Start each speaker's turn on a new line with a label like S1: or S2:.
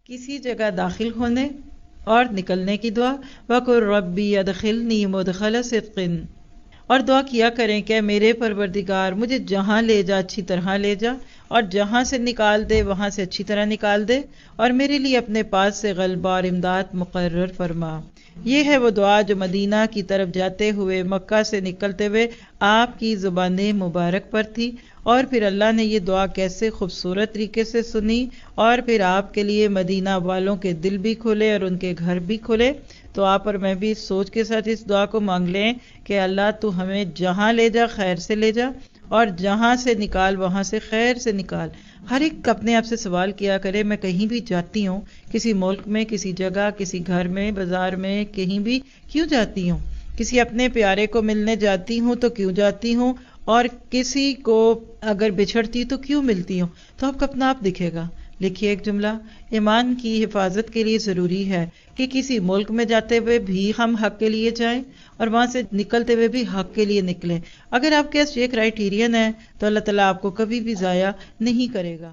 S1: کسی جگہ داخل ہونے اور نکلنے کی دعا، وَقُلْ رَبِّ ادْخِلْنِی مُدْخَلَ صِدْقٍ، اور دعا کیا کریں کہ میرے پروردگار مجھے جہاں لے جا اچھی طرح لے جا، اور جہاں سے نکال دے وہاں سے اچھی طرح نکال دے، اور میرے لیے اپنے پاس سے غلبہ اور امداد مقرر فرما۔ یہ ہے وہ دعا جو مدینہ کی طرف جاتے ہوئے مکہ سے نکلتے ہوئے آپ کی زبان مبارک پر تھی، اور پھر اللہ نے یہ دعا کیسے خوبصورت طریقے سے سنی، اور پھر آپ کے لیے مدینہ والوں کے دل بھی کھلے اور ان کے گھر بھی کھلے۔ تو آپ اور میں بھی اس سوچ کے ساتھ اس دعا کو مانگ لیں کہ اللہ تو ہمیں جہاں لے جا خیر سے لے جا، اور جہاں سے نکال وہاں سے خیر سے نکال۔ ہر ایک اپنے آپ سے سوال کیا کرے، میں کہیں بھی جاتی ہوں، کسی ملک میں، کسی جگہ، کسی گھر میں، بازار میں، کہیں بھی کیوں جاتی ہوں؟ کسی اپنے پیارے کو ملنے جاتی ہوں تو کیوں جاتی ہوں، اور کسی کو اگر بچھڑتی تو کیوں ملتی ہوں؟ تو آپ کو اپنا آپ دکھے گا۔ لکھیے ایک جملہ، ایمان کی حفاظت کے لیے ضروری ہے کہ کسی ملک میں جاتے ہوئے بھی ہم حق کے لیے جائیں، اور وہاں سے نکلتے ہوئے بھی حق کے لیے نکلیں۔ اگر آپ کے پاس یہ کرائیٹیرین ہے تو اللہ تعالیٰ آپ کو کبھی بھی ضائع نہیں کرے گا۔